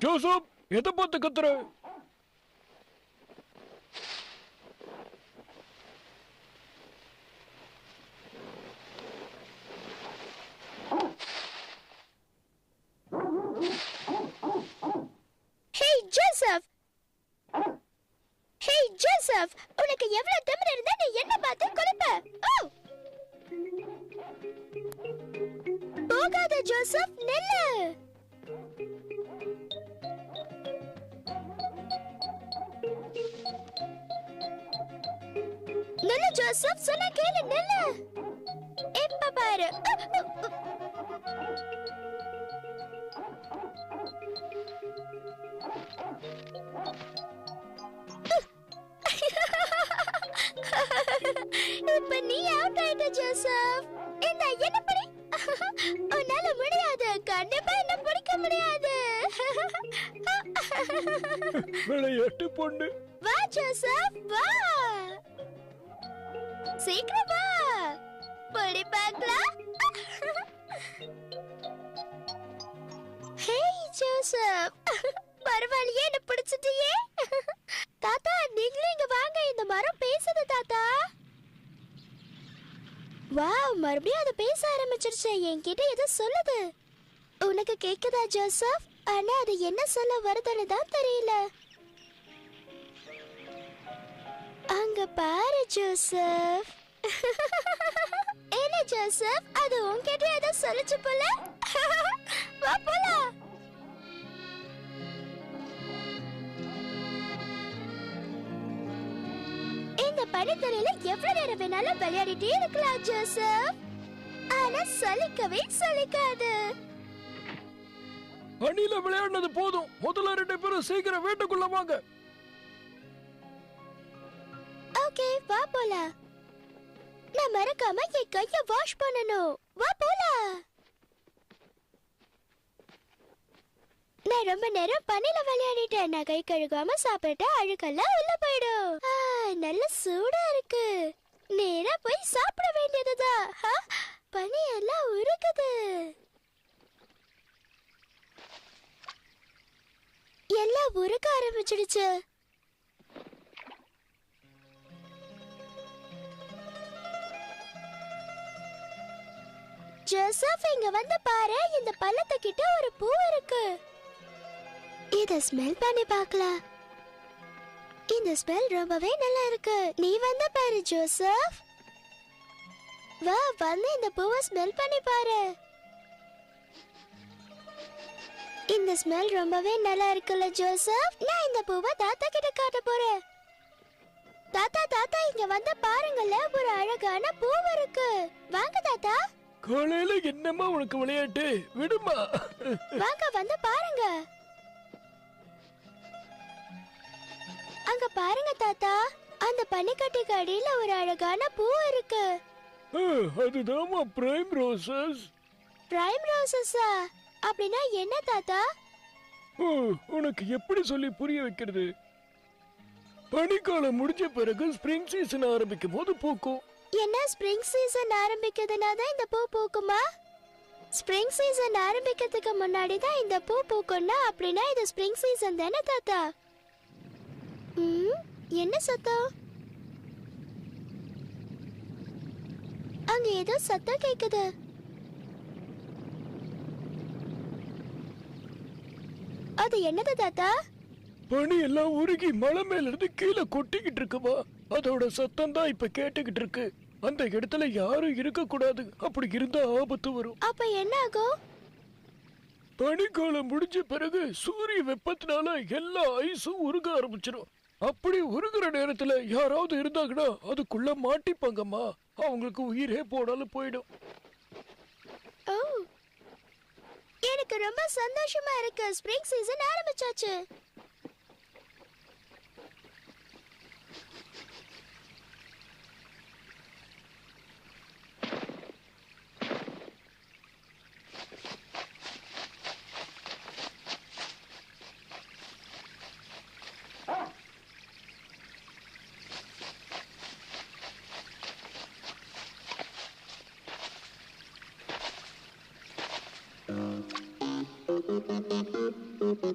Joseph, எதை பார்த்து கத்துற? ஜோசப், ஹே ஜோசப், உனக்கு எவ்வளவு திமிரு இருந்தா நீ என்ன பார்த்து குளிப்ப? போகாத ஜோசப், நில்லு. நில்லு ஜோசப், சொன்ன கேளு, நில்லு. இப்ப பாரு. இப்ப நீ அவுட் ஆயிட்ட ஜோசப். இந்த என்ன படி? உன்னால முடியாது, கண்டிப்பா என்ன பிடிக்க முடியாது. விளையாட்டு பொண்ணு. வா ஜோசப், வா, சீக்கிரம் வா, படி பார்க்கலாம். ஹே ஜோசப், பரவாயில்லையே, என்ன பிடிச்சிட்டியே. தாத்தா, நீங்களும் இங்க வாங்க, இந்த மரம் பேசுது தாத்தா. வாவ், மறுபடியும் அது பேச ஆரம்பிச்சிருச்சு. என்கிட்ட ஏதோ சொல்லுது. உனக்கு கேக்குதா ஜோசப்? ஆனா அது என்ன சொல்ல வருதுன்னு தான் தெரியல. அங்க பாரு ஜோசப். என்ன ஜோசப், அது உன்கிட்ட ஏதோ சொல்லுச்சு போல. வா போலாம். இந்த பனித்துறையில எவ்வளவு நேரம் வேணாலும் விளையாடிட்டே இருக்கலாம் ஜோசப். ஆனா சலிக்கவே சலிக்காது. பனியில விளையாடுனது போதும். முதல்ல 2 பேரும் சீக்கிரம் வீட்டுக்குள்ள வாங்க. ஓகே, வா போலாம். நான் மறக்காம என் கைய வாஷ் பண்ணணும். வா போலாம். நான் ரொம்ப நேரம் பனில விளையாடிட்டேன். நான் கை கழுகாம சாப்பிட்டா அழுக்கெல்லாம் உள்ள போயிடும். நல்ல சூடா இருக்கு. நேரா போய் சாப்பிட வேண்டியதுதான். பனி எல்லாம் உருக்குது. எல்லாம் உருக்க ஆரம்பிச்சிடுச்சு. ஜோசப், இங்க வந்து பாரு, இந்த பள்ளத்துக்கிட்ட ஒரு பூ இருக்கு. இத ஸ்மெல் பண்ணி பார்க்கலாம். இந்த ஸ்மெல் ரொம்பவே நல்லா இருக்கு. நீ வந்து பாரு ஜோசப். வா, வந்து இந்த பூவை ஸ்மெல் பண்ணி பாரு. இந்த ஸ்மெல் ரொம்பவே நல்லா இருக்குல்ல ஜோசப்? நான் இந்த பூவை தாத்தா கிட்ட காட்ட போறேன். தாத்தா, தாத்தா, இங்க வந்து பாருங்கல்ல, ஒரு அழகான பூ இருக்கு. வாங்க தாத்தா. காலையில என்னமா உனக்கு விளையாட்டு? விடுமா. வாங்க, வந்து பாருங்க. அங்க பாருங்க தாத்தா, அந்த பனிக்கட்டிக்கு அடியில ஒரு அழகான பூ இருக்கு. அதுதாமா பிரைம் ரோசஸ். பிரைம் ரோசஸா? அப்படின்னா என்ன தாத்தா? உனக்கு எப்படி சொல்லி புரிய வைக்கிறது? பனிக்காலம் முடிஞ்ச பிறகு ஸ்பிரிங் சீசன் ஆரம்பிக்கும் போது பூக்கும். என்ன, ஸ்பிரிங் சீசன் ஆரம்பிக்கிறதுனா தான் இந்த பூ பூக்குமா? ஸ்பிரிங் சீசன் ஆரம்பிக்கிறதுக்கு முன்னாடி தான் இந்த பூ பூக்கும்னா அப்படின்னா இது ஸ்பிரிங் சீசன் தானே தாத்தா? என்ன சத்தம்? அங்க ஏதோ சத்தம் கேக்குது. அது என்னது தாத்தா? பனி எல்லாம் உருகி மலை மேல இருந்து கீழே கொட்டிக்கிட்டு இருக்குமா, அதோட சத்தம் தான் இப்ப கேட்டுக்கிட்டு இருக்கு. அந்த இடத்துல யாரும் இருக்க கூடாது. அப்படி இருந்தா ஆபத்து வரும். அப்ப என்ன ஆகும்? பனிக்காலம் முடிஞ்ச பிறகு சூரிய வெப்பத்தினால எல்லா ஐஸும் உருக ஆரம்பிச்சிடும். அப்படி உருகுற நேரத்துல யாராவது இருந்தாங்கன்னா அதுக்குள்ள மாட்டிப்பாங்கம்மா. அவங்களுக்கு உயிரே போனாலும் போயிடும். ஓ, எனக்கு ரொம்ப சந்தோஷமா இருக்கு. ஸ்பிரிங் சீசன் ஆரம்பிச்சாச்சு. ஐடி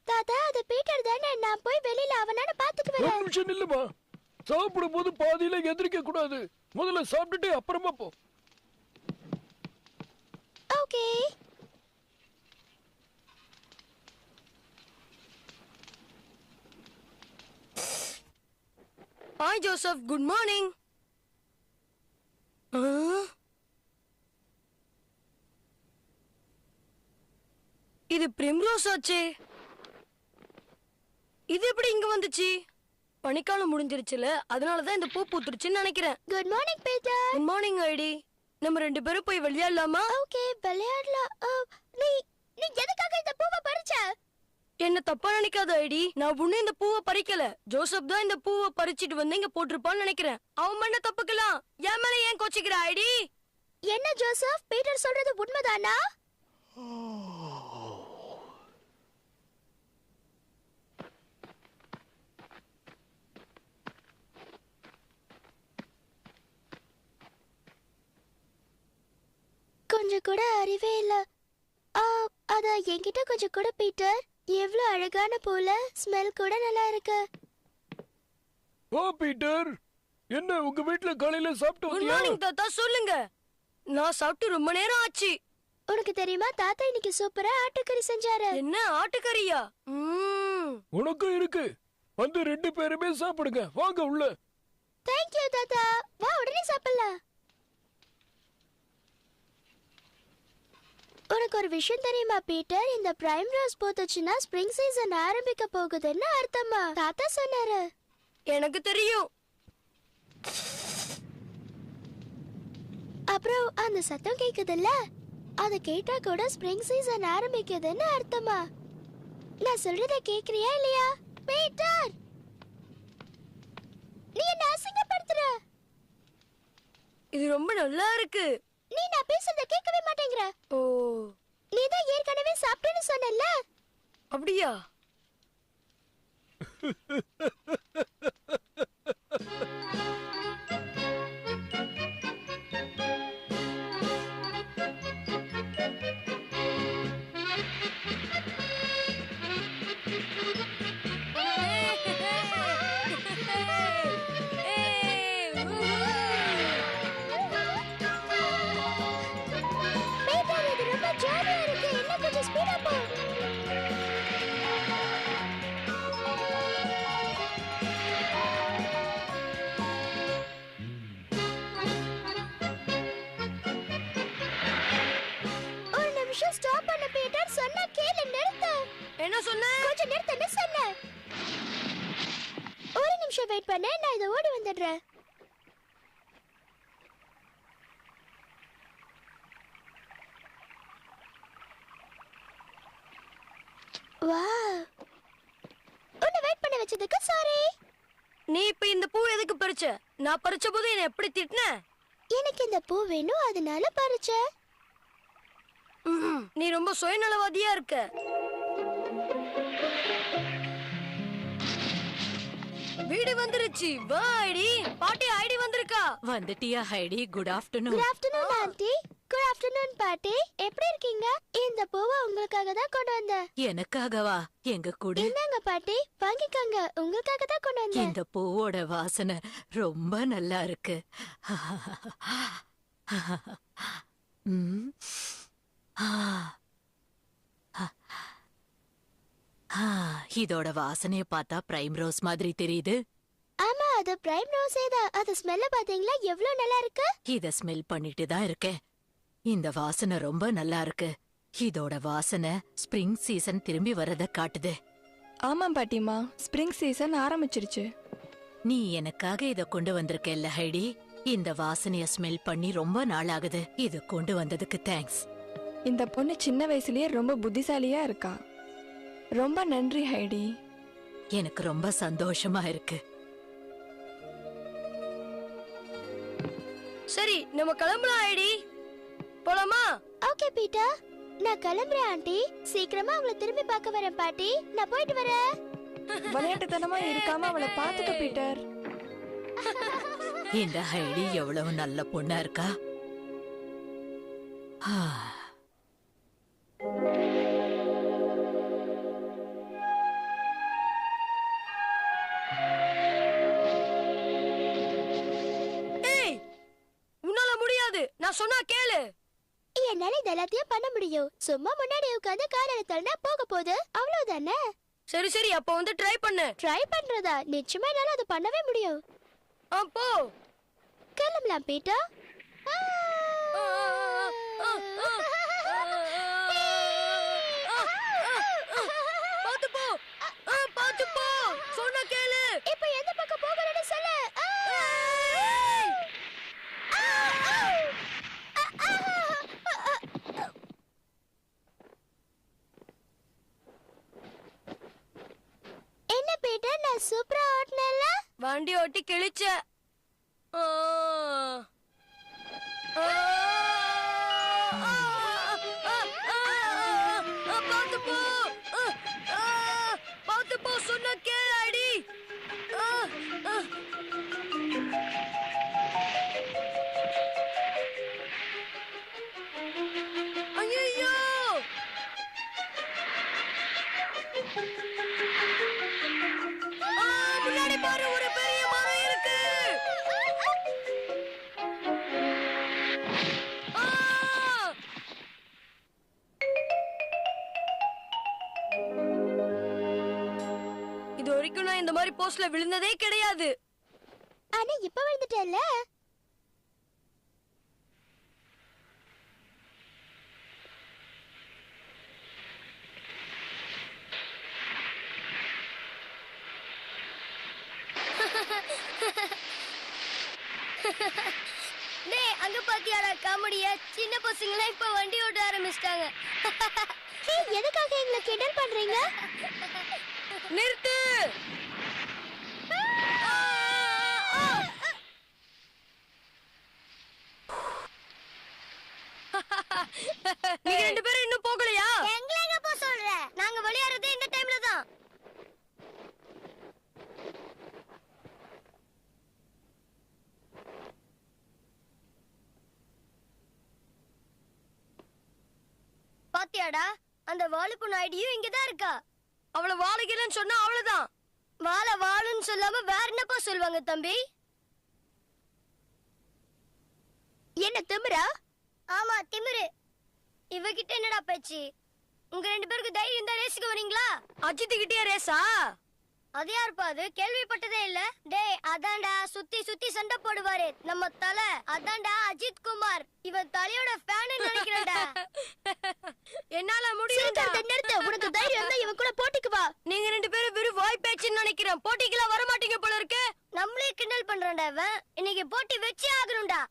தாத்தா அது பீட்டர் தானே. நான் போய் வெளியில அவனால பாத்துட்டு ஒரு வரேன். நிமிஷம் நில்லுமா. சாப்பிடும் போது பாதியில எந்திரிக்க கூடாது. முதல்ல சாப்பிட்டுட்டு அப்புறமா போ. Okay. Hi Joseph, good morning. இது பிரிம்ரோஸ் ஆச்சே. இது எப்படி இங்க வந்துச்சு? பனிக்காலம் முடிஞ்சிருச்சுல, அதனாலதான் இந்த பூ பூத்துருச்சுன்னு நினைக்கிறேன். Good morning Peter. Good morning ஐடி. நம்ம 2 பேரும் போய் விளையாடலாமா? ஓகே விளையாடலாம். நீ நீ எதுக்காக இந்த பூவை பறிச்ச? என்ன தப்பா நினைக்காத ஐடி. நான் ஒண்ணு இந்த பூவை பறிக்கல. ஜோசப் தான் இந்த பூவை பறிச்சிட்டு வந்து இங்க போட்டிருப்பான்னு நினைக்கிறேன். அவன் பண்ண தப்புக்கலாம் என் மேல ஏன் கோச்சிக்கிற ஐடி? என்ன ஜோசப், பீட்டர் சொல்றது உண்மைதானா? கொஞ்சம் கூட அறிவே இல்ல. அத என்கிட்ட கொஞ்சம் கூட பீட்டர். எவ்வளவு அழகான பூல, ஸ்மெல் கூட நல்லா இருக்கு. ஓ பீட்டர், என்ன உங்க வீட்ல காலையில சாப்பிட்டு குட் வந்தியா? மார்னிங் தாத்தா, சொல்லுங்க. நான் சாப்பிட்டு ரொம்ப நேரம் ஆச்சு. உனக்கு தெரியுமா தாத்தா இன்னைக்கு சூப்பரா ஆட்டுக்கறி செஞ்சாரு. என்ன ஆட்டுக்கறியா? உனக்கும் இருக்கு. வந்து 2 பேருமே சாப்பிடுங்க. வாங்க உள்ள. தேங்க் யூ தாத்தா. வா உடனே சாப்பிடலாம். உனக்கு ஒரு விஷயம் தெரியுமா பீட்டர்? இந்த பிரைம் ரோஸ் பூத்துச்சுன்னா ஸ்ப்ரிங் சீசன் ஆரம்பிக்க போகுதுன்னு அர்த்தமா? தாத்தா சொன்னாரு. எனக்கு தெரியும். அப்புறம் அந்த சத்தம் கேக்குதுல்ல, அத கேட்டா கூட ஸ்ப்ரிங் சீசன் ஆரம்பிக்குதுன்னு அர்த்தமா? நான் சொல்றத கேக்குறியா இல்லையா பீட்டர்? நீ என்ன அசிங்கப்படுத்துற? இது ரொம்ப நல்லா இருக்கு. நீ நான் பேசுறத கேட்கவே மாட்டேங்கிற. ஓ, நீ தான் ஏற்கனவே சாப்பிட்டேன்னு சொன்னல. அப்படியா? பீட்டர் இது ரொம்ப ஜாலியா இருக்கு. இன்னும் கொஞ்சம் ஸ்பீடா போ. ஒரு நிமிஷம் ஸ்டாப் பண்ணு பீட்டர். சொன்னா கேளு, நிறுத்து. என்ன சொன்ன? கொஞ்சம் நிறுத்துன்னு சொன்னேன். ஒரு நிமிஷம் வெயிட் பண்ணு, நான் இதை ஓடி வந்துடுறேன். வாவ், உன்னை வெயிட் பண்ண வச்சதுக்கு சாரி. நீ இப்ப இந்த பூ எதுக்கு பறிச்ச? நான் பறிச்ச போது என்ன எப்படி திட்டின? எனக்கு இந்த பூ வேணும், அதனால பறிச்சேன். நீ ரொம்ப சுயநலவாதியா இருக்க. வீடு வந்துருச்சு. வா ஐடி. பாட்டி ஐடி வந்திருக்கா. வந்துட்டியா Heidi? Good afternoon. Good afternoon aunty. Good afternoon பாட்டி. எப்படி இருக்கீங்க? இந்த பூவை உங்களுக்காக தான் கொண்டு வந்தேன். எனக்காகவா? எங்க கூட என்னங்க பாட்டி, வாங்கிக்கோங்க. உங்களுக்காக தான் கொண்டு வந்தேன். இந்த பூவோட வாசனை ரொம்ப நல்லா இருக்கு. ம். ஆ. ஆ, இதோட வாசனைய பார்த்தா பிரைம் ரோஸ் மாதிரி தெரியுது. ஆமா, அது பிரைம் ரோஸே தான். அது ஸ்மெல்ல பாத்தீங்களா எவ்வளவு நல்லா இருக்கு? இத ஸ்மெல் பண்ணிட்டு தான் இருக்கேன். இந்த வாசனை ரொம்ப நல்லா இருக்கு. இதோட வாசனை ஸ்ப்ரிங் சீசன் திரும்பி வரத காட்டுது. ஆமாம் பாட்டிமா, ஸ்ப்ரிங் சீசன் ஆரம்பிச்சிருச்சு. நீ எனக்காக இத கொண்டு வந்திருக்கல்ல ஹைடி. இந்த வாசனைய ஸ்மெல் பண்ணி ரொம்ப நாள் ஆகுது. இது கொண்டு வந்ததுக்கு தேங்க்ஸ். இந்த பொண்ணு சின்ன வயசுலயே ரொம்ப புத்திசாலியா இருக்கா. ரொம்ப நன்றி ஹைடி. எனக்கு ரொம்ப சந்தோஷமா இருக்கு. சரி நம்ம கிளம்பலாம் ஐடி. போலாமா? ஓகே பீட்டர், நான் கிளம்புறேன் ஆண்டி. சீக்கிரமா அவங்கள திரும்பி பார்க்க வரேன் பாட்டி. நான் போயிட்டு வரேன். விளையாட்டுத்தனமா இருக்காம அவளை பாத்துக்க பீட்டர். இந்த ஹைடி எவ்வளவு நல்ல பொண்ணா இருக்கா. ஏய், உன்னால முடியாது. நான் சொன்னா கேளு. என்னால இது எல்லாத்தையும் பண்ண முடியும். சும்மா முன்னாடி உட்கார்ந்து கார் எடுத்தா போக போகுது, அவ்வளவுதானே. சரி சரி, அப்ப வந்து ட்ரை பண்ணு. ட்ரை பண்றதா? நிச்சயமா என்னால அது பண்ணவே முடியும். போ. கிளம்பலாம் பீட்டர். பாத்து போ, பாத்து போ. சொன்னா கேளு. இப்போ எந்த பக்கம் போகணும்னு சொல்லு. என்ன பீட்டர், நான் சூப்பரா ஓட்டுனேன்ல? வண்டி ஓட்டி கிழிச்ச. பாத்து போ, பாத்து போ. சொன்னா கேளு ஐடி. ஐயோ, முன்னாடி பாரு, ஒரு பெரிய மரம் இருக்கு. இது வரைக்கும் நான் இந்த மாதிரி போஸ்ட்ல விழுந்ததே கிடையாது. ஆனா இப்ப விழுந்துட்டேன்ல. டேய், அங்க பாத்தியாடா காமெடியா? சின்ன பசங்களா இப்ப வண்டி ஓட்ட ஆரம்பிச்சிட்டாங்க. எதுக்காக எங்களை கிண்டல் பண்றீங்க? நிறுத்து. நீங்க ரெண்டு பேரும் இன்னும் போகலையா? எங்களை எங்க போ சொல்ற? நாங்க விளையாடுறதே இந்த டைம்ல தான். பாத்தியாடா, அந்த வாளுக்கு ஐடியும் இங்கதான் இருக்கா. அவளை வாழைகள்னு சொன்னா அவ்வளவுதான். வாழ வாழுன்னு சொல்லாம வேற என்னப்பா சொல்லுவாங்க தம்பி? என்ன திமிரா? ஆமா திமிரு. இவகிட்ட என்னடா பேச்சு? உங்க ரெண்டு பேருக்கு தைரியம் தான் ரேஸுக்கு வரீங்களா? அஜித் கிட்டே ரேஸா? அது யாருப்பா? அது கேள்விப்பட்டதே இல்ல. டேய், அதான்டா சுத்தி சுத்தி சண்டை போடுவாரு நம்ம தலை. அதான்டா அஜித் குமார். இவன் தலையோட ஃபேன் நினைக்கிறேன்டா. என்னால முடியும்டா. நிறுத்து. உனக்கு தைரியம் இருந்தா இவன் கூட போட்டிக்கு வா. நீங்க ரெண்டு பேரும் வெறும் வாய் பேச்சுன்னு நினைக்கிறேன். போட்டிக்கெல்லாம் வர மாட்டீங்க போல இருக்கு. நம்மளே கிண்டல் பண்றோம்டா. இவன் இன்னைக்கு போட்டி வச்சே ஆகணும்டா.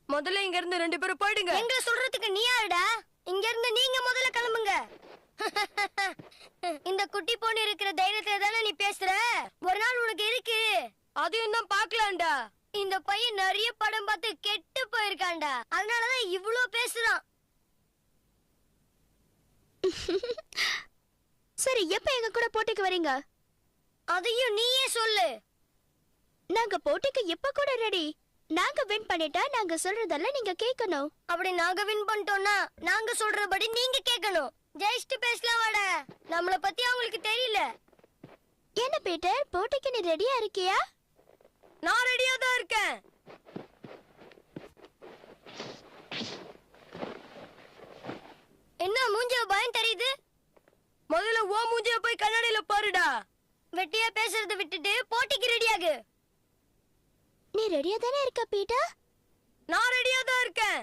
முதல்ல இங்க இருந்து ரெண்டு பேரும் போயிடுங்க. எங்க சொல்றதுக்கு நீ யாருடா? இங்க இருந்து நீங்க முதல்ல கிளம்புங்க. இந்த குட்டி பொண்ணு இருக்கிற தைரியத்துல தானே நீ பேசுற? ஒரு நாள் உனக்கு இருக்கு. அதையும் தான் பாக்கலாம்டா. இந்த பையன் நிறைய படம் பார்த்து கெட்டு போயிருக்கான்டா. அதனாலதான் இவ்ளோ பேசுறான். சரி, எப்ப எங்க கூட போட்டிக்கு வரீங்க? அதையும் நீயே சொல்லு. நாங்க போட்டிக்கு இப்ப கூட ரெடி. நாங்க வின் பண்ணிட்டா நாங்க சொல்றதெல்லாம் நீங்க கேட்கணும். அப்படி நாங்க வின் பண்ணிட்டோம்னா நாங்க சொல்றபடி நீங்க கேட்கணும். ஜெயிச்சுட்டு பேசலாம் வாடா. நம்மள பத்தி அவங்களுக்கு தெரியல. என்ன பீட்டர், போட்டிக்கு நீ ரெடியா இருக்கியா? நான் ரெடியா தான் இருக்கேன். என்ன மூஞ்சில பயம் தெரியுது? முதல்ல ஓ மூஞ்சில போய் கண்ணாடியில பாருடா. வெட்டியா பேசுறத விட்டுட்டு போட்டிக்கு ரெடியாகு. நீ ரெடியா தானே இருக்க பீட்டர்? நான் ரெடியா தான் இருக்கேன்.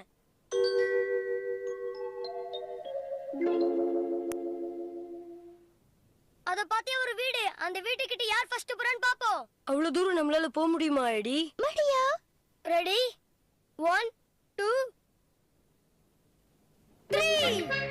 அத பாத்தியா ஒரு வீடு. அந்த வீட்டுக்கிட்ட யார் ஃபர்ஸ்ட் போறான்னு பாப்போம். அவ்வளவு தூரம் நம்மளால போக முடியுமா ஐடி? முடியும். ரெடி? 1 2 3.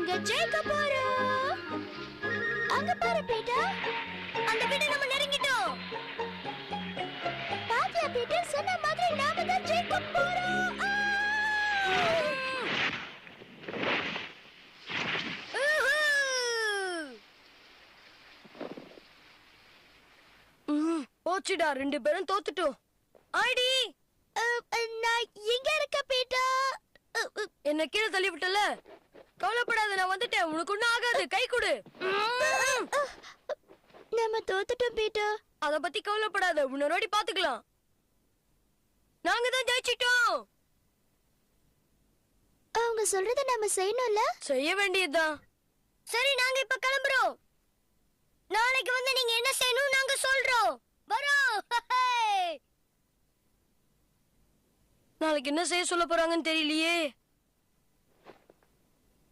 நாங்க ஜெயிக்க போறோம். அங்க பாரு பீட்டர், அந்த வீட்டை நம்ம நெருங்கிட்டோம். பாத்தியா பீட்டர், சொன்ன மாதிரி நாம தான் ஜெயிக்க போறோம். போச்சுடா, 2 பேரும் தோத்துட்டோம். ஐடி, நான் எங்க இருக்க பீட்டர்? என்ன கீழே தள்ளி விட்டல. கவலைப்படாத, நான் வந்துட்டேன். உனக்கு ஒண்ணும் ஆகாது. கை கொடு. நம்ம தோத்துட்டோம் பீட்டர். அத பத்தி கவலைப்படாத, இன்னொரு வாட்டி பாத்துக்கலாம். நாங்க தான் ஜெயிச்சிட்டோம். அவங்க சொல்றத நாம செய்யணும்ல? செய்ய வேண்டியதுதான். சரி, நாங்க இப்ப கிளம்புறோம். நாளைக்கு வந்து நீங்க என்ன செய்யணும் நாங்க சொல்றோம். வரோம். நாளைக்கு என்ன செய்ய சொல்ல போறாங்கன்னு தெரியலையே.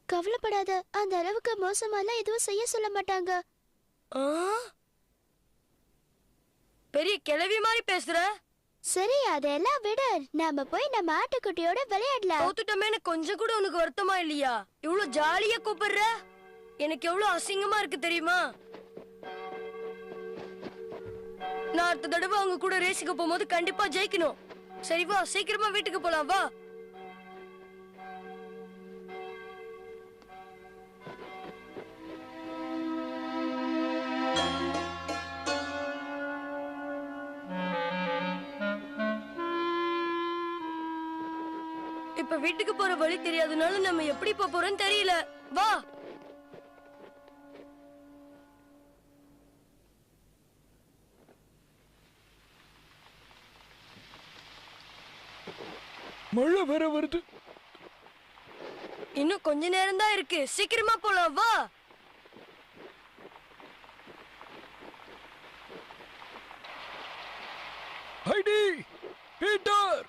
கவலைப்படாத, அந்த அளவுக்கு மோசமாலாம் எதுவும் செய்ய சொல்ல மாட்டாங்க. பெரிய கிழவி மாதிரி பேசுற. சரி, அதெல்லாம் விடு. நாம போய் நம்ம ஆட்டுக்குட்டியோட விளையாடலாம். தோத்துட்டோமேனு கொஞ்சம் கூட உனக்கு வருத்தமா இல்லையா? இவ்வளவு ஜாலியா கூப்பிடுற. எனக்கு எவ்வளவு அசிங்கமா இருக்கு தெரியுமா? நான் அடுத்த தடவை அவங்க கூட ரேஸுக்கு போகும்போது கண்டிப்பா ஜெயிக்கணும். சரி வா, சீக்கிரமா வீட்டுக்கு போலாம் வா. இப்ப வீட்டுக்கு போற வழி தெரியாதனால நம்ம எப்படி போறோம்னு தெரியல. வா. மழை வேற வருது. இன்னும் கொஞ்ச நேரம் தான் இருக்கு. சீக்கிரமா போலாம் வா. ஹைடி, பீட்டர்,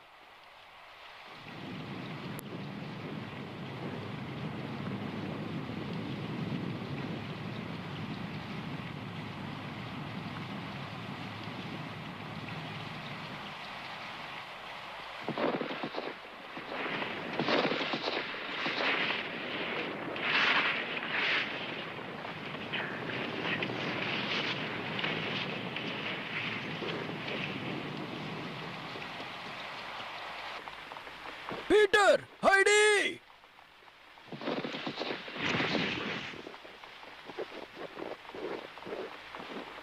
பீட்டர், ஹைடி.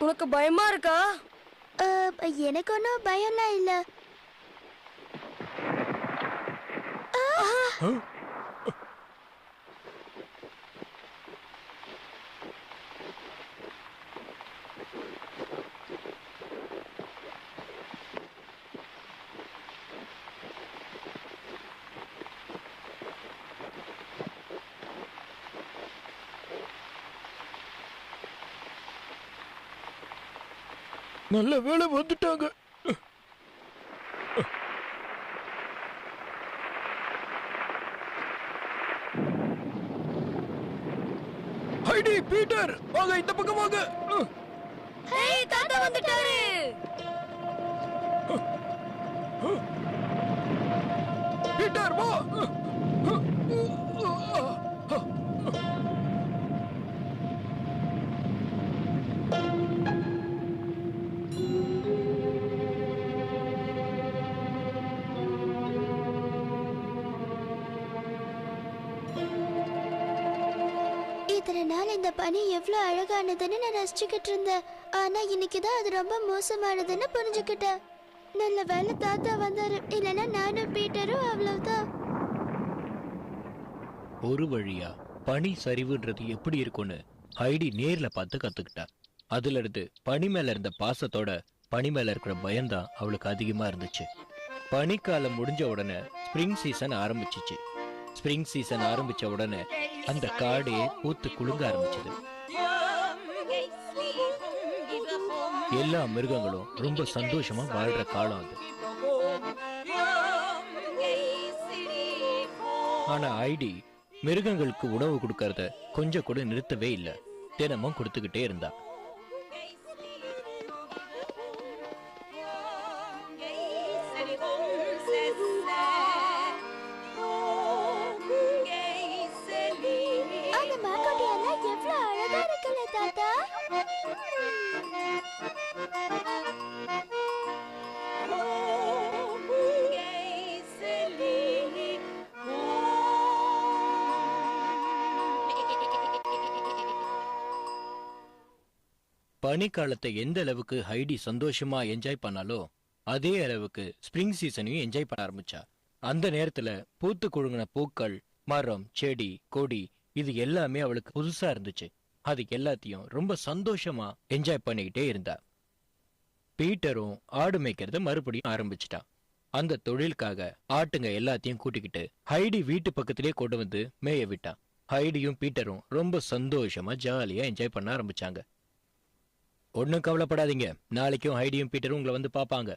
உனக்கு பயமா இருக்கா? எனக்கு ஒன்றும் பயம்லாம் இல்ல. நல்ல வேளை வந்துட்டாங்க. ஹைடி, பீட்டர், வாங்க இந்த பக்கம் வாங்க. ஏய், தாத்தா வந்துட்டாரு. பீட்டர் வா. இத்தனை நாள் இந்த பனி எவ்வளவு அழகானதுன்னு நான் ரசிச்சுக்கிட்டு இருந்தேன். ஆனா இன்னைக்குதான் அது ரொம்ப மோசமானதுன்னு புரிஞ்சுக்கிட்டேன். நல்ல வேலை தாத்தா வந்தாரு, இல்லைன்னா நானும் பீட்டரும் அவ்வளவுதான். ஒரு வழியா பனி சரிவுன்றது எப்படி இருக்கும்னு ஹைடி நேர்ல பார்த்து கத்துக்கிட்டா. அதுல இருந்து பனி மேல இருந்த பாசத்தோட பனி மேல இருக்கிற பயம்தான் அவளுக்கு அதிகமா இருந்துச்சு. பனிக்காலம் முடிஞ்ச உடனே ஸ்ப்ரிங் சீசன் ஆரம்பிச்சிச்சு. ஸ்ப்ரிங் சீசன் ஆரம்பிச்ச உடனே அந்த காடே பூத்து குலுங்க ஆரம்பிச்சது. எல்லா மிருகங்களும் ரொம்ப சந்தோஷமா வாழ்ற காலம் அது. ஆனா ஐடி மிருகங்களுக்கு உணவு கொடுக்கறத கொஞ்சம் கூட நிறுத்தவே இல்லை. தினமும் கொடுத்துக்கிட்டே இருந்தா. எவ்வளவு அழகா இருக்குல்ல தாத்தா. பனிக்காலத்தை எந்த அளவுக்கு ஹைடி சந்தோஷமா என்ஜாய் பண்ணாலோ அதே அளவுக்கு ஸ்ப்ரிங் சீசனையும் என்ஜாய் பண்ண ஆரம்பிச்சா. அந்த நேரத்துல பூத்து குழுங்கின பூக்கள், மரம், செடி, கொடி இது எல்லாமே அவளுக்கு புதுசா இருந்துச்சு. அது எல்லாத்தையும் ரொம்ப சந்தோஷமா என்ஜாய் பண்ணிக்கிட்டே இருந்தா. பீட்டரும் ஆடு மேய்க்கிறத மறுபடியும் ஆரம்பிச்சிட்டான். அந்த தொழிலுக்காக ஆட்டுங்க எல்லாத்தையும் கூட்டிக்கிட்டு ஹைடி வீட்டு பக்கத்திலேயே கொண்டு வந்து மேய விட்டான். ஹைடியும் பீட்டரும் ரொம்ப சந்தோஷமா ஜாலியா என்ஜாய் பண்ண ஆரம்பிச்சாங்க. ஒன்னும் கவலைப்படாதீங்க, நாளைக்கும் ஹைடியும் பீட்டரும் உங்களை வந்து பாப்பாங்க.